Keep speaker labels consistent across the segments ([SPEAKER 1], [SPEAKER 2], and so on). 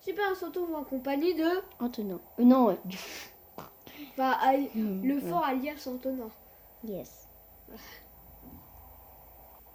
[SPEAKER 1] Super Santo en compagnie de...
[SPEAKER 2] Antonin. Non,
[SPEAKER 1] Enfin, le fort alias Antonin.
[SPEAKER 2] yes.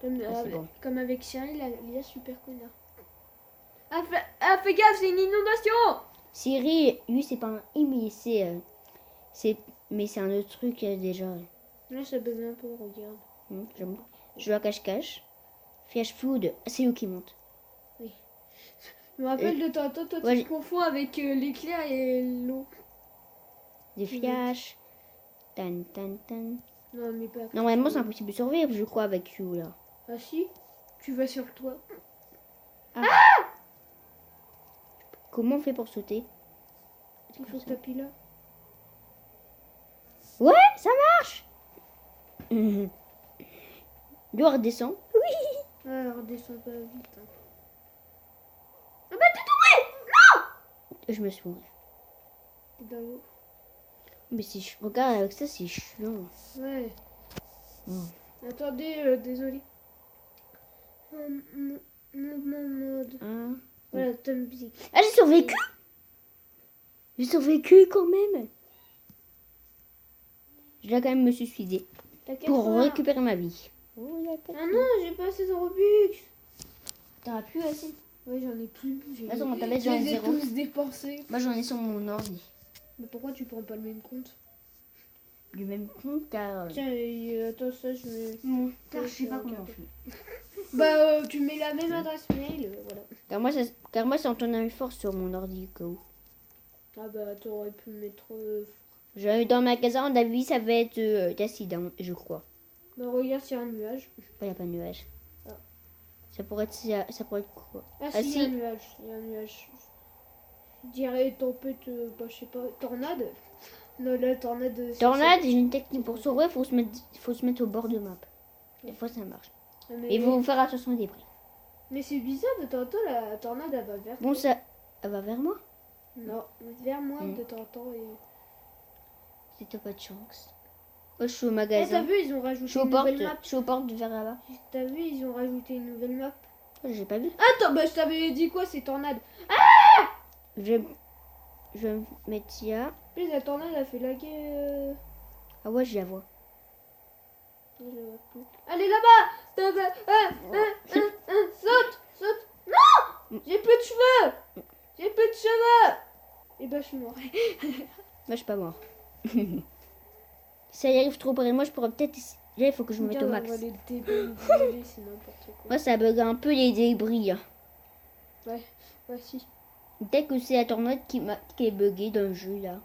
[SPEAKER 1] Comme,
[SPEAKER 2] c'est bon.
[SPEAKER 1] comme avec Cyril alias Super Connard. Fais gaffe, c'est une inondation.
[SPEAKER 2] Siri, lui, c'est pas un I, mais mais c'est un autre truc déjà.
[SPEAKER 1] Là, ça bug un peu, regarde.
[SPEAKER 2] Je joue à cache-cache. Flash food, c'est eux qui montent.
[SPEAKER 1] Oui. Je me rappelle de tantôt, toi, tu te confonds avec l'éclair et l'eau.
[SPEAKER 2] Des flash. Tan, tan, tan.
[SPEAKER 1] Non, mais pas.
[SPEAKER 2] Normalement, c'est impossible de survivre, je crois, avec you, là.
[SPEAKER 1] Ah si, tu vas sur le toit.
[SPEAKER 2] Comment on fait pour sauter?
[SPEAKER 1] Il faut que t'appuies là.
[SPEAKER 2] Ouais, ça marche. L'eau redescend. Oui.
[SPEAKER 1] Ah, redescends pas vite. Hein.
[SPEAKER 2] Ah bah t'es tombé. Non. Je me suis mourue.
[SPEAKER 1] T'es dans l'eau.
[SPEAKER 2] Mais si je regarde avec ça, c'est chiant.
[SPEAKER 1] Ouais. Attendez, désolé. Mouvement mode. Voilà, thème musique.
[SPEAKER 2] Ah, j'ai survécu. J'ai survécu quand même. Je dois quand même me suicider. Pour récupérer ma vie.
[SPEAKER 1] Ah non, j'ai pas assez de Robux.
[SPEAKER 2] T'en as plus assez?
[SPEAKER 1] Oui, j'en ai plus.
[SPEAKER 2] Attends, mon tablette, j'en ai
[SPEAKER 1] les ai
[SPEAKER 2] zéro.
[SPEAKER 1] tous dépensés.
[SPEAKER 2] Moi, j'en ai sur mon ordi.
[SPEAKER 1] Mais pourquoi tu prends pas le même compte?
[SPEAKER 2] Du même compte car...
[SPEAKER 1] Tiens, attends, ça, je mets...
[SPEAKER 2] Car je sais pas comment on fait.
[SPEAKER 1] Bah, tu mets la même adresse mail, voilà.
[SPEAKER 2] Car moi, c'est Antonin Fort sur mon ordi, au cas où.
[SPEAKER 1] Ah bah, t'aurais pu mettre...
[SPEAKER 2] Dans le magasin, on a vu, ça va être d'acide, je crois.
[SPEAKER 1] Bah, regarde, s'il y a un nuage.
[SPEAKER 2] Il n'y a pas de nuage.
[SPEAKER 1] Ah.
[SPEAKER 2] Ça pourrait être quoi?
[SPEAKER 1] Ah si, il y a un nuage. Il y a un nuage. Je dirais tempête, bah, je sais pas, tornade. Non, la tornade...
[SPEAKER 2] Tornade, j'ai une technique pour sauver, il faut se mettre au bord de map. Des fois, ça marche.
[SPEAKER 1] Mais...
[SPEAKER 2] Et il faut faire attention aux débris.
[SPEAKER 1] Mais c'est bizarre, de temps en temps, la tornade, elle va vers
[SPEAKER 2] Bon,
[SPEAKER 1] toi.
[SPEAKER 2] elle va vers moi?
[SPEAKER 1] Non, vers moi, de temps en temps. Et...
[SPEAKER 2] Si t'as pas de chance. Moi, je suis au magasin.
[SPEAKER 1] T'as vu, ils ont rajouté une nouvelle map.
[SPEAKER 2] Je suis aux portes vers là-bas.
[SPEAKER 1] T'as vu, ils ont rajouté une nouvelle map.
[SPEAKER 2] J'ai pas vu.
[SPEAKER 1] Attends, bah je t'avais dit quoi, c'est tornade.
[SPEAKER 2] Je vais me mettre là.
[SPEAKER 1] Puis la tornade, elle fait laguer...
[SPEAKER 2] Ah ouais, je la vois.
[SPEAKER 1] Je la vois plus. Allez, là-bas. Saute. Non, j'ai plus de cheveux. Et bah, je suis mort.
[SPEAKER 2] Moi, je suis pas mort. Si ça y arrive trop près de moi, je pourrais peut-être... Là, il faut que je me mette au max. Moi, ça bug un peu les débris. Hein.
[SPEAKER 1] Ouais, si.
[SPEAKER 2] Peut-être que c'est la tornade qui est buggée dans le jeu, là.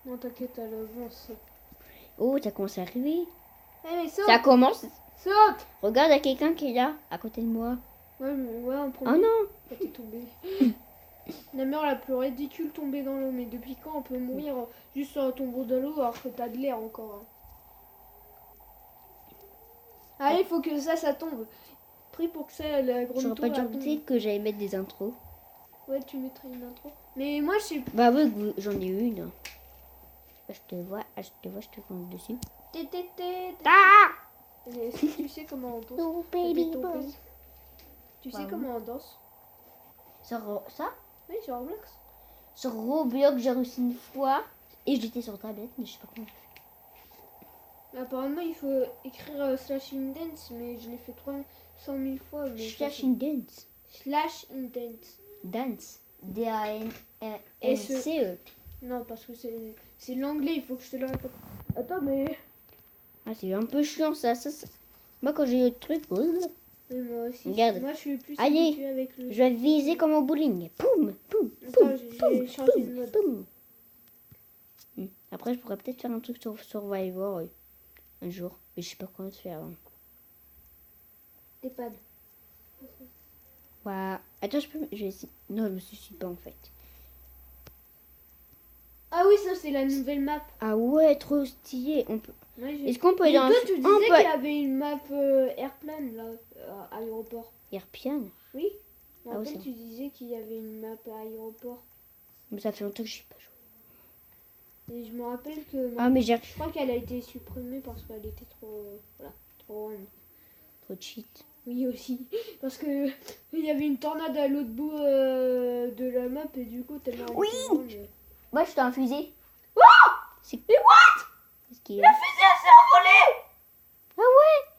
[SPEAKER 1] Non, t'inquiète, à l'avance.
[SPEAKER 2] Oh, ça commence à arriver.
[SPEAKER 1] Hey, mais saute.
[SPEAKER 2] Ça commence.
[SPEAKER 1] Saute.
[SPEAKER 2] Regarde, il y a quelqu'un qui est là, à côté de moi.
[SPEAKER 1] Ouais, en premier.
[SPEAKER 2] Oh non.
[SPEAKER 1] T'es tombé. La mère la plus ridicule tombée dans l'eau. Mais depuis quand on peut mourir juste sur un tombeau de l'eau alors que t'as de l'air encore hein. Allez, il faut que ça tombe. Prie pour que ça, la grande
[SPEAKER 2] J'aurais pas dû dire que j'allais mettre des intros.
[SPEAKER 1] Ouais, tu mettrais une intro. Mais moi, je sais pas.
[SPEAKER 2] Bah oui, j'en ai une. Je te vois, je te compte dessus.
[SPEAKER 1] Est-ce que tu sais comment on danse?
[SPEAKER 2] Oh, baby
[SPEAKER 1] tu sais comment on danse?
[SPEAKER 2] Sur ça?
[SPEAKER 1] Oui, sur Roblox.
[SPEAKER 2] Sur Roblox, j'ai réussi une fois. Et j'étais sur tablette, mais je sais pas comment.
[SPEAKER 1] Apparemment, il faut écrire slash indents, mais je l'ai fait 300 000 fois. Mais
[SPEAKER 2] slash indents.
[SPEAKER 1] Slash indents.
[SPEAKER 2] Dance. D-A-N-C-E.
[SPEAKER 1] Non, parce que c'est l'anglais, il faut que je te le répète. Attends, mais...
[SPEAKER 2] Ah, c'est un peu chiant ça. Moi, quand j'ai le truc...
[SPEAKER 1] Mais moi aussi.
[SPEAKER 2] Regarde.
[SPEAKER 1] Moi, je suis plus
[SPEAKER 2] Allez,
[SPEAKER 1] habituée avec le...
[SPEAKER 2] je vais viser comme au bowling. Poum, poum,
[SPEAKER 1] Attends, j'ai changé de mode.
[SPEAKER 2] poum. Après, je pourrais peut-être faire un truc sur Survivor un jour. Mais je sais pas comment se faire. Hein.
[SPEAKER 1] T'es pas...
[SPEAKER 2] Ouais. Attends, je vais essayer. Non, je me suicide pas en fait.
[SPEAKER 1] Ah oui, ça c'est la nouvelle map.
[SPEAKER 2] Ah ouais, trop stylé.
[SPEAKER 1] Ouais,
[SPEAKER 2] est-ce qu'on peut aller dans
[SPEAKER 1] toi, tu disais qu'il y avait une map airplane là, à l'aéroport.
[SPEAKER 2] Airplane?
[SPEAKER 1] Oui.
[SPEAKER 2] Ah ouais,
[SPEAKER 1] tu disais qu'il y avait une map à l'aéroport.
[SPEAKER 2] Mais ça fait longtemps que je n'ai pas joué.
[SPEAKER 1] Et je me rappelle que...
[SPEAKER 2] Ah mais j'ai...
[SPEAKER 1] Je crois qu'elle a été supprimée parce qu'elle était trop... voilà, trop...
[SPEAKER 2] Trop cheat.
[SPEAKER 1] Oui, aussi. Parce que il y avait une tornade à l'autre bout de la map et du coup, tellement elle
[SPEAKER 2] Oui.
[SPEAKER 1] était grande.
[SPEAKER 2] Moi, je t'ai infusé. C'est
[SPEAKER 1] Mais what?
[SPEAKER 2] ce qui est.
[SPEAKER 1] La fusée elle s'est envolée!
[SPEAKER 2] Ah ouais.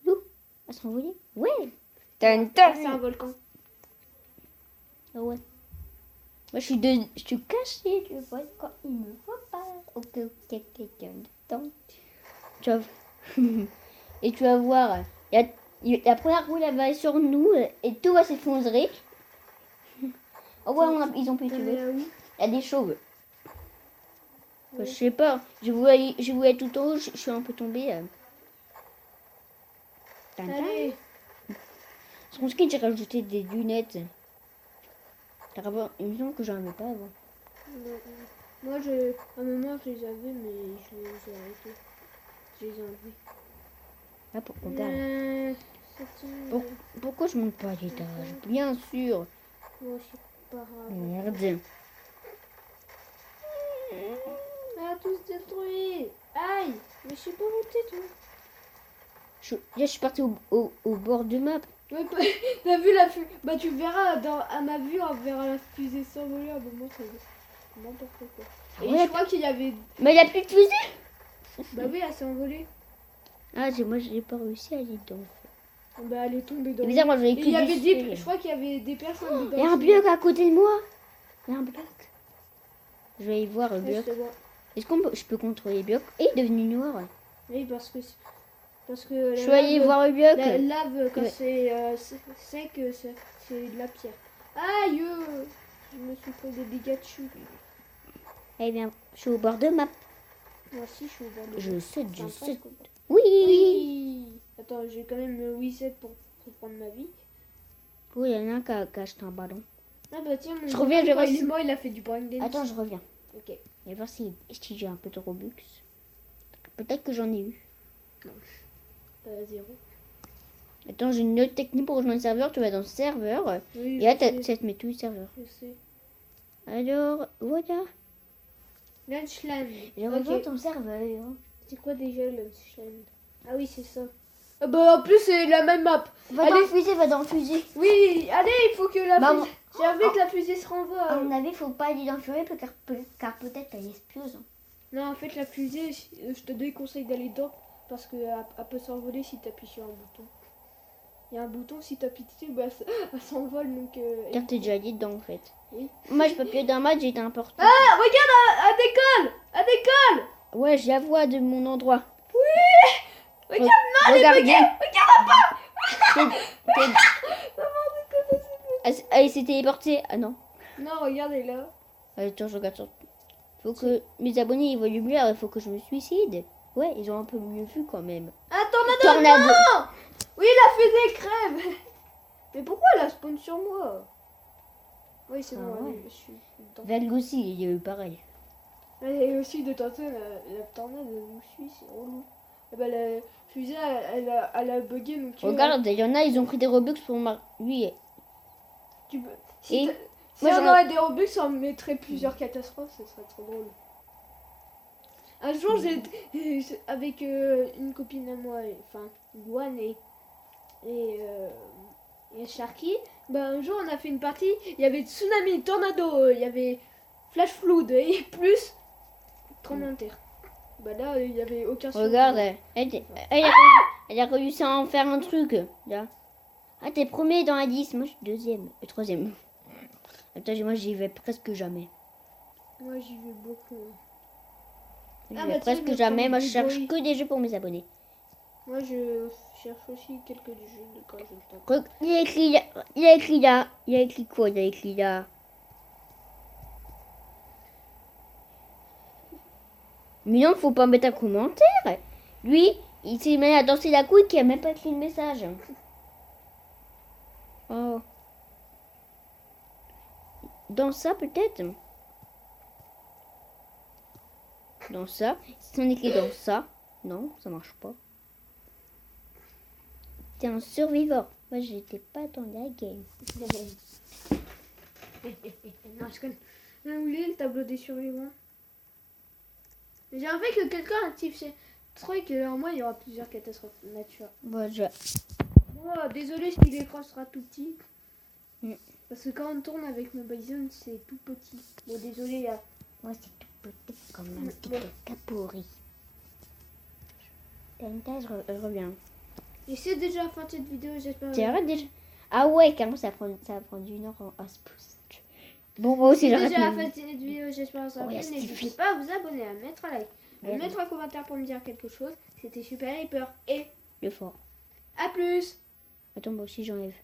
[SPEAKER 2] D'où? Elle s'est envolée. Ouais. Tan,
[SPEAKER 1] Ah,
[SPEAKER 2] tan.
[SPEAKER 1] c'est un volcan.
[SPEAKER 2] Ah ouais. Moi, je suis cachée, tu vois, quand il me voit pas. Ok, ok, quelqu'un de temps. Tu vas... Et tu vas voir, la première roue, elle va aller sur nous et tout va s'effondrer. Oh ouais, ils ont pu tuer.
[SPEAKER 1] Oui.
[SPEAKER 2] Il y a des chauves.
[SPEAKER 1] Ouais.
[SPEAKER 2] Je sais pas, je voulais tout en haut, je suis un peu tombée. Tan, tan.
[SPEAKER 1] Allez.
[SPEAKER 2] Sur mon ski, j'ai rajouté des lunettes. Il me semble que j'en avais pas avant.
[SPEAKER 1] Non. Moi, à un moment, je les avais, mais je les ai arrêtés. Je les ai enlevés.
[SPEAKER 2] Ah, regarde.
[SPEAKER 1] C'est
[SPEAKER 2] Pourquoi je monte pas à l'étage? Bien sûr.
[SPEAKER 1] Moi, c'est pas grave.
[SPEAKER 2] Merde.
[SPEAKER 1] Ah, tous détruits. Aïe. Mais je sais pas où t'es, toi.
[SPEAKER 2] Là, je suis partie au bord de map.
[SPEAKER 1] Ouais, t'as vu la fusée? Bah, tu verras, à ma vue, on verra la fusée s'envoler. À un moment, c'est n'importe quoi. Et
[SPEAKER 2] Ouais,
[SPEAKER 1] je crois qu'il y avait...
[SPEAKER 2] mais il n'y a plus de fusée.
[SPEAKER 1] Bah oui, elle s'est envolée.
[SPEAKER 2] Ah, moi, j'ai pas réussi à aller dedans.
[SPEAKER 1] Bah, elle est tombée dans
[SPEAKER 2] C'est bizarre, moi, je
[SPEAKER 1] Et
[SPEAKER 2] voyais
[SPEAKER 1] il y
[SPEAKER 2] que
[SPEAKER 1] avait
[SPEAKER 2] du
[SPEAKER 1] des...
[SPEAKER 2] feu.
[SPEAKER 1] Je crois qu'il y avait des personnes dedans.
[SPEAKER 2] Il y a un
[SPEAKER 1] aussi.
[SPEAKER 2] bloc à côté de moi. Il y a un bloc. Je vais aller voir le
[SPEAKER 1] Ouais, je
[SPEAKER 2] bloc.
[SPEAKER 1] te vois.
[SPEAKER 2] Est-ce je peux contrôler le bloc? Et il est devenu noir.
[SPEAKER 1] Oui, parce que
[SPEAKER 2] Je
[SPEAKER 1] la
[SPEAKER 2] vais aller
[SPEAKER 1] lave,
[SPEAKER 2] voir le bloc.
[SPEAKER 1] la lave quand
[SPEAKER 2] Ouais.
[SPEAKER 1] c'est sec, c'est de la pierre. Aïe, je me suis pris des dégâts dessus.
[SPEAKER 2] Eh bien, je suis au bord de map.
[SPEAKER 1] Moi aussi, je suis au bord de
[SPEAKER 2] Je
[SPEAKER 1] l'eau.
[SPEAKER 2] saute,
[SPEAKER 1] Enfin,
[SPEAKER 2] je saute.
[SPEAKER 1] presque au bord.
[SPEAKER 2] Oui.
[SPEAKER 1] Oui. Attends, j'ai quand même le reset pour prendre ma vie.
[SPEAKER 2] Oui, il y en a un qui a acheté un ballon.
[SPEAKER 1] Ah bah tiens, mon
[SPEAKER 2] Je reviens, je vais
[SPEAKER 1] quand
[SPEAKER 2] voir
[SPEAKER 1] il
[SPEAKER 2] si-
[SPEAKER 1] est mort, il a fait du breakdance.
[SPEAKER 2] Attends, je reviens.
[SPEAKER 1] Ok.
[SPEAKER 2] Je vais voir si j'ai un peu de Robux. Peut-être que j'en ai eu.
[SPEAKER 1] 0.
[SPEAKER 2] Attends, j'ai une autre technique pour rejoindre le serveur. Tu vas dans le serveur.
[SPEAKER 1] Oui,
[SPEAKER 2] Et là,
[SPEAKER 1] je sais.
[SPEAKER 2] ça te met tous les serveurs.
[SPEAKER 1] Je sais.
[SPEAKER 2] Alors, voilà.
[SPEAKER 1] Lunchland.
[SPEAKER 2] Je rejoins
[SPEAKER 1] Ok.
[SPEAKER 2] ton serveur.
[SPEAKER 1] C'est quoi déjà Lunchland? Ah oui, c'est ça. Ah bah en plus, c'est la même map.
[SPEAKER 2] Va dans le fusée, va dans le fusée.
[SPEAKER 1] Oui, allez, il faut que la
[SPEAKER 2] Bah,
[SPEAKER 1] fusée... J'avais que la fusée se renvoie.
[SPEAKER 2] À mon avis, faut pas aller dans le fusée car peut-être elle explose.
[SPEAKER 1] Non, en fait, la fusée, je te déconseille d'aller dedans parce qu'elle peut s'envoler si tu appuies sur un bouton. Il y a un bouton, si tu appuies dessus, bah, elle s'envole. Donc,
[SPEAKER 2] Car t'es déjà allé dedans en fait.
[SPEAKER 1] Oui.
[SPEAKER 2] Moi, j'ai pas pu d'un match, j'ai été important.
[SPEAKER 1] Ah, regarde, elle décolle. Elle décolle.
[SPEAKER 2] Ouais, je la vois de mon endroit.
[SPEAKER 1] Oui. Regarde, non, elle est
[SPEAKER 2] Regardez.
[SPEAKER 1] buggée. Regarde pas.
[SPEAKER 2] Elle s'est téléportée. Ah non.
[SPEAKER 1] Non, regarde, elle est là.
[SPEAKER 2] Attends, je regarde sur... Faut que mes abonnés ils voient mieux, alors il faut que je me suicide. Ouais, ils ont un peu mieux vu quand même.
[SPEAKER 1] Un tornado.
[SPEAKER 2] Tornado.
[SPEAKER 1] Non. Oui, la fusée crève. Mais pourquoi elle a spawn sur moi? Oui, c'est
[SPEAKER 2] Ah
[SPEAKER 1] bon,
[SPEAKER 2] ouais.
[SPEAKER 1] allez, je suis dedans.
[SPEAKER 2] Valg aussi, il y a eu pareil.
[SPEAKER 1] Et aussi de tenter la tornade nous suit, c'est relou. Et bah, la fusée, elle a bugué, donc
[SPEAKER 2] Regarde, il y en a, ils ont pris des Robux pour lui.
[SPEAKER 1] tu peux... Si,
[SPEAKER 2] Et
[SPEAKER 1] si
[SPEAKER 2] moi,
[SPEAKER 1] on
[SPEAKER 2] j'en-
[SPEAKER 1] aurait des Robux, on mettrait plusieurs catastrophes, ce serait trop drôle. Un jour, avec une copine à moi, enfin, Guan et Sharky, bah, un jour, on a fait une partie, il y avait tsunami, tornado, il y avait flash flood et plus tremblement de terre. Bah là, il y avait aucun souci.
[SPEAKER 2] Regarde, elle a réussi à en faire un truc. Là. Ah, t'es premier dans la 10, moi je suis deuxième, troisième. Attends, moi j'y vais presque jamais.
[SPEAKER 1] Moi, j'y vais beaucoup.
[SPEAKER 2] J'y
[SPEAKER 1] Ah,
[SPEAKER 2] vais
[SPEAKER 1] bah, tiens,
[SPEAKER 2] presque
[SPEAKER 1] je vais
[SPEAKER 2] jamais,
[SPEAKER 1] prendre
[SPEAKER 2] moi je
[SPEAKER 1] Big
[SPEAKER 2] cherche
[SPEAKER 1] Boy.
[SPEAKER 2] que des jeux pour mes abonnés.
[SPEAKER 1] Moi, je cherche aussi quelques jeux de quand j'ai le temps.
[SPEAKER 2] Il a écrit là, il a écrit là, il a écrit quoi, il a écrit là. Mais non, faut pas mettre un commentaire. Lui, il s'est mis à danser la couille qui a même pas écrit le message. Oh. Dans ça peut-être. Dans ça. Si on écrit dans ça. Non, ça marche pas. T'es un survivor. Moi j'étais pas dans la game.
[SPEAKER 1] Non, je connais. J'ai oublié le tableau des survivants. J'ai envie que quelqu'un active chez truc et en moi il y aura plusieurs catastrophes naturelles.
[SPEAKER 2] Bon, je...
[SPEAKER 1] Bon, Oh, désolé si l'écran sera tout petit.
[SPEAKER 2] Mm.
[SPEAKER 1] Parce que quand on tourne avec mon Bison, c'est tout petit. Bon, désolé.
[SPEAKER 2] Moi, c'est tout petit comme un petit
[SPEAKER 1] Bon.
[SPEAKER 2] caca pourri. Tintin, je reviens.
[SPEAKER 1] Et c'est déjà la fin de cette vidéo, j'espère.
[SPEAKER 2] Tu arrêtes déjà? Ah ouais, carrément, ça va prendre 1 heure à se poser. Bon, moi aussi,
[SPEAKER 1] C'est
[SPEAKER 2] j'arrête.
[SPEAKER 1] déjà la
[SPEAKER 2] ma
[SPEAKER 1] fin de
[SPEAKER 2] vie.
[SPEAKER 1] cette vidéo, j'espère que ça vous
[SPEAKER 2] Ouais,
[SPEAKER 1] a plu.
[SPEAKER 2] c'est
[SPEAKER 1] N'hésitez
[SPEAKER 2] fini.
[SPEAKER 1] pas à vous abonner, à mettre un like, à
[SPEAKER 2] Ouais.
[SPEAKER 1] mettre un commentaire pour me dire quelque chose. C'était super hyper. Et
[SPEAKER 2] Le fort.
[SPEAKER 1] à plus!
[SPEAKER 2] Attends, moi aussi, j'enlève.